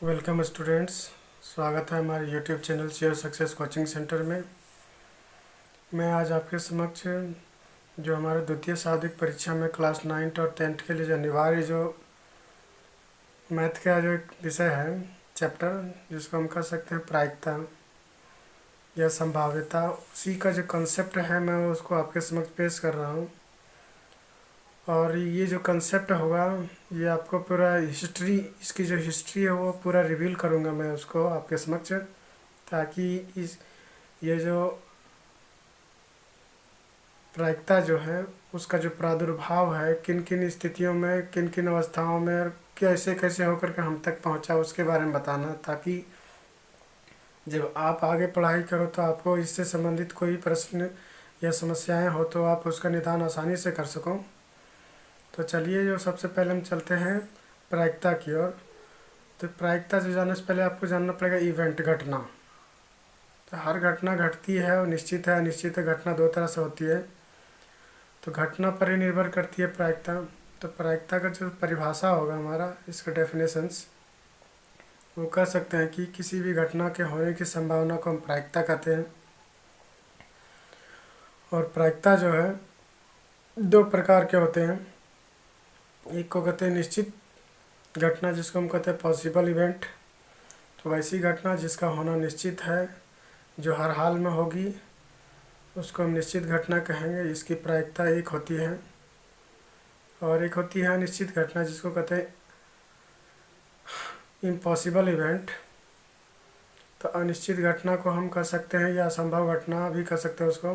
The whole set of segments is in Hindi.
Welcome students. स्वागत है हमारे YouTube channel share success coaching centre में। मैं आज आपके समक्ष जो हमारे द्वितीय सार्वधिक परीक्षा में क्लास 9 और 10 के लिए जो अनिवार्य जो मैथ का जो एक विषय है, चैप्टर, जिसको हम कह सकते हैं प्रायिकता या संभाव्यता, उसी का जो कंसेप्ट है मैं उसको आपके समक्ष पेश कर रहा हूँ। और ये जो कंसेप्ट होगा ये आपको पूरा हिस्ट्री, इसकी जो हिस्ट्री है वो पूरा रिवील करूँगा मैं उसको आपके समक्ष, ताकि इस ये जो प्रायिकता जो है उसका जो प्रादुर्भाव है, किन किन स्थितियों में, किन किन अवस्थाओं में और कैसे कैसे होकर के हम तक पहुंचा, उसके बारे में बताना, ताकि जब आप आगे पढ़ाई करो तो आपको इससे संबंधित कोई प्रश्न या समस्याएं हो तो आप उसका निदान आसानी से कर सको। तो चलिए, जो सबसे पहले हम चलते हैं प्रायिकता की ओर। तो प्रायिकता से जानने से पहले आपको जानना पड़ेगा इवेंट, घटना। तो हर घटना घटती है और निश्चित है अनिश्चित है। घटना दो तरह से होती है, तो घटना पर ही निर्भर करती है प्रायिकता। तो प्रायिकता का जो परिभाषा होगा हमारा, इसका डेफिनेशंस, वो कह सकते हैं कि किसी भी घटना के होने की संभावना को हम प्रायिकता कहते हैं। और प्रायिकता जो है दो प्रकार के होते हैं। एक को कहते हैं निश्चित घटना, जिसको हम कहते हैं पॉसिबल इवेंट। तो वैसी घटना जिसका होना निश्चित है, जो हर हाल में होगी, उसको हम निश्चित घटना कहेंगे। इसकी प्रायिकता एक होती है। और एक होती है अनिश्चित घटना, जिसको कहते हैं इम्पॉसिबल इवेंट। तो अनिश्चित घटना को हम कह सकते हैं या असंभव घटना भी कह सकते हैं उसको।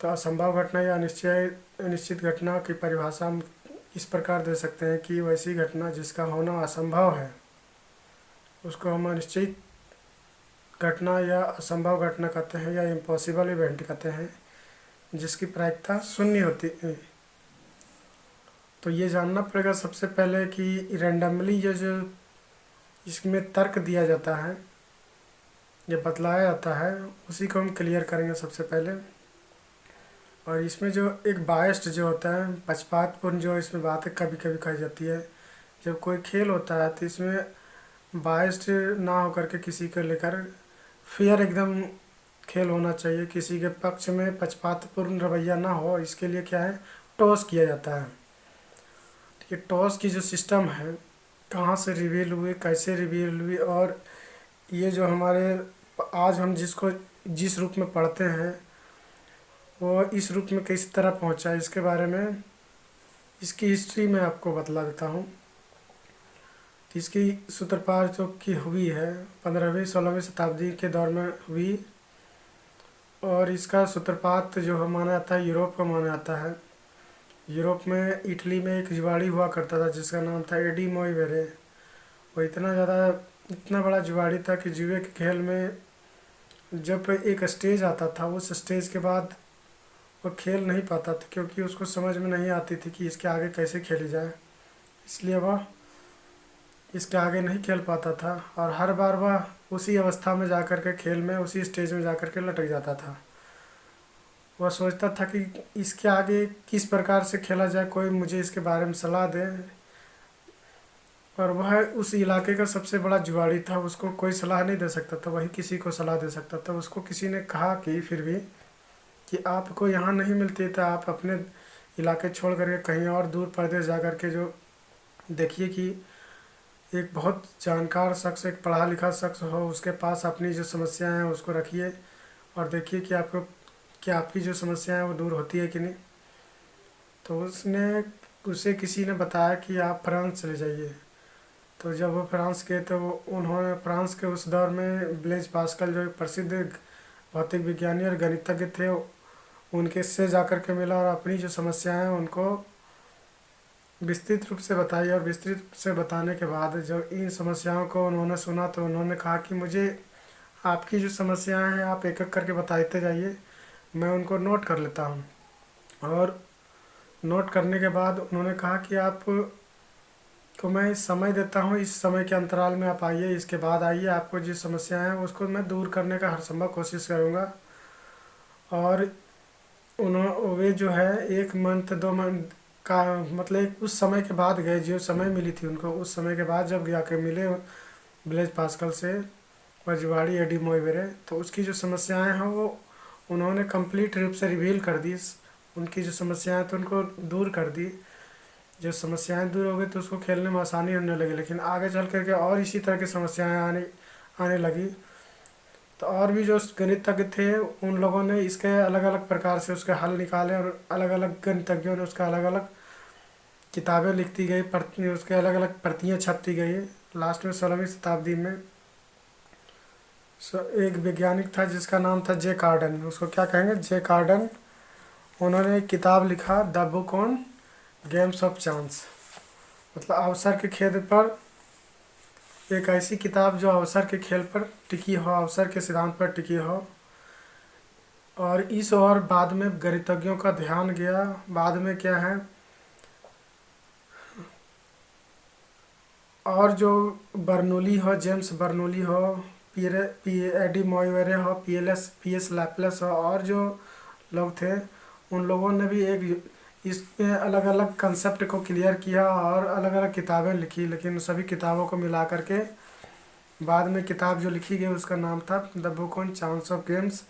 तो असंभव घटना या अनिश्चित घटना की परिभाषा हम इस प्रकार दे सकते हैं कि वैसी घटना जिसका होना असंभव है, उसको हम अनिश्चित घटना या असंभव घटना कहते हैं या इम्पॉसिबल इवेंट कहते हैं, जिसकी प्रायिकता शून्य होती है। तो ये जानना पड़ेगा सबसे पहले कि रैंडमली जो जो इसमें तर्क दिया जाता है या बतलाया जाता है, उसी को हम क्लियर करेंगे सबसे पहले। और इसमें जो एक बायस्ड जो होता है, पक्षपातपूर्ण जो इसमें बातें कभी कभी कही जाती है। जब कोई खेल होता है तो इसमें बायस्ड ना होकर के किसी को लेकर फेयर एकदम खेल होना चाहिए, किसी के पक्ष में पक्षपातपूर्ण रवैया ना हो। इसके लिए क्या है, टॉस किया जाता है। ये टॉस की जो सिस्टम है, कहाँ से रिवील हुई, कैसे रिवील हुई, और ये जो हमारे आज हम जिस रूप में पढ़ते हैं वो इस रूप में किस तरह पहुंचा, इसके बारे में इसकी हिस्ट्री में आपको बतला देता हूँ। तो इसकी सूत्रपात जो की हुई है 15वीं 16वीं शताब्दी के दौर में हुई। और इसका सूत्रपात जो माना जाता है यूरोप का माना जाता है। यूरोप में इटली में एक जुआड़ी हुआ करता था जिसका नाम था एडी मोइवेरे। वो इतना बड़ा जुआड़ी था कि जुए के खेल में जब एक स्टेज आता था, उस स्टेज के बाद वो खेल नहीं पाता था, क्योंकि उसको समझ में नहीं आती थी कि इसके आगे कैसे खेली जाए। इसलिए वह इसके आगे नहीं खेल पाता था और हर बार वह उसी अवस्था में जाकर के खेल में, उसी स्टेज में जाकर के लटक जाता था। वह सोचता था कि इसके आगे किस प्रकार से खेला जाए, कोई मुझे इसके बारे में सलाह दे। और वह उस इलाके का सबसे बड़ा जुआड़ी था, उसको कोई सलाह नहीं दे सकता था, वही किसी को सलाह दे सकता था। उसको किसी ने कहा कि फिर भी कि आपको यहाँ नहीं मिलती तो आप अपने इलाके छोड़ करके कहीं और दूर प्रदेश जा कर के जो देखिए कि एक बहुत जानकार शख्स, एक पढ़ा लिखा शख्स हो, उसके पास अपनी जो समस्याएं हैं उसको रखिए और देखिए कि आपकी जो समस्या है वो दूर होती है कि नहीं। तो उसे किसी ने बताया कि आप फ्रांस चले जाइए। तो जब वो फ्रांस गए तो उन्होंने फ्रांस के उस दौर में ब्लेज पास्कल जो एक प्रसिद्ध भौतिक विज्ञानी और गणितज्ञ थे, उनके से जाकर के मिला और अपनी जो समस्याएं हैं उनको विस्तृत रूप से बताई। और विस्तृत रूप से बताने के बाद जब इन समस्याओं को उन्होंने सुना तो उन्होंने कहा कि मुझे आपकी जो समस्याएं हैं आप एक एक करके बताते जाइए, मैं उनको नोट कर लेता हूँ। और नोट करने के बाद उन्होंने कहा कि आप को मैं समय देता हूँ, इस समय के अंतराल में आप आइए, इसके बाद आइए, आपको जो समस्याएं हैं उसको मैं दूर करने का हर संभव कोशिश करूँगा। और वे जो है 1 मंथ 2 मंथ का मतलब उस समय के बाद गए, जो समय मिली थी उनको, उस समय के बाद जब जाके मिले ब्लेज पास्कल से रजवाड़ी एडी मोइवेरे, तो उसकी जो समस्याएं हैं वो उन्होंने कंप्लीट रूप से रिवील कर दी। उनकी जो समस्याएं तो उनको दूर कर दी। जब समस्याएं दूर हो गई तो उसको खेलने में आसानी होने लगी, लेकिन आगे चल करके और इसी तरह की समस्याएं आने आने लगी। तो और भी जो गणितज्ञ थे उन लोगों ने इसके अलग अलग प्रकार से उसके हल निकाले, और अलग अलग गणितज्ञों ने उसका अलग अलग किताबें लिखती गई, उसके अलग अलग प्रतियाँ छपती गई। लास्ट में 16वीं शताब्दी में एक वैज्ञानिक था जिसका नाम था जे कार्डन, उसको क्या कहेंगे, जे कार्डन। उन्होंने एक किताब लिखा, the book on games of chance, मतलब अवसर के खेल पर, एक ऐसी किताब जो अवसर के खेल पर टिकी हो, अवसर के सिद्धांत पर टिकी हो। और इस और बाद में गणितज्ञों का ध्यान गया, बाद में क्या है, और जो बर्नौली हो, जेम्स बर्नौली हो, एडी मोइवेरे हो, पी एस लैपलेस हो, और जो लोग थे उन लोगों ने भी एक इसमें अलग अलग कंसेप्ट को क्लियर किया और अलग अलग किताबें लिखी। लेकिन सभी किताबों को मिला करके बाद में किताब जो लिखी गई उसका नाम था the book on chance of games.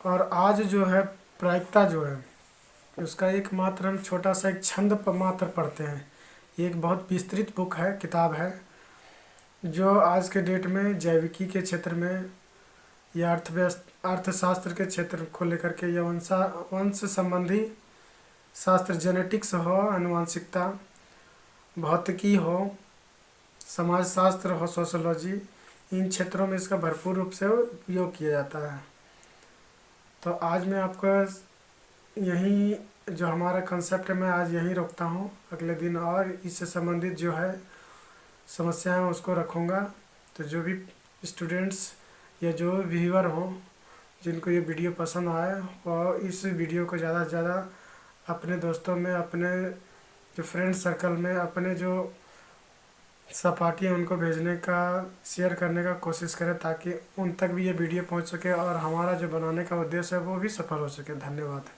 और आज जो है प्रायिकता जो है उसका एक मात्र हम छोटा सा एक छंद पर मात्र पढ़ते हैं। ये एक बहुत विस्तृत बुक है, किताब है, जो आज के डेट में जैविकी के क्षेत्र में या अर्थशास्त्र के क्षेत्र को लेकर के, या वंश संबंधी शास्त्र, जेनेटिक्स हो, आनुवंशिकता, भौतिकी हो, समाजशास्त्र हो, सोशोलॉजी, इन क्षेत्रों में इसका भरपूर रूप से उपयोग किया जाता है। तो आज मैं आपका यही जो हमारा कंसेप्ट है मैं आज यहीं रोकता हूँ। अगले दिन और इससे संबंधित जो है समस्याएं उसको रखूँगा। तो जो भी स्टूडेंट्स या जो व्यूअर हों जिनको ये वीडियो पसंद आए वो इस वीडियो को ज़्यादा से ज़्यादा अपने दोस्तों में, अपने जो फ्रेंड सर्कल में, अपने जो सहपाठी हैं उनको भेजने का, शेयर करने का कोशिश करें, ताकि उन तक भी ये वीडियो पहुंच सके और हमारा जो बनाने का उद्देश्य है वो भी सफल हो सके। धन्यवाद।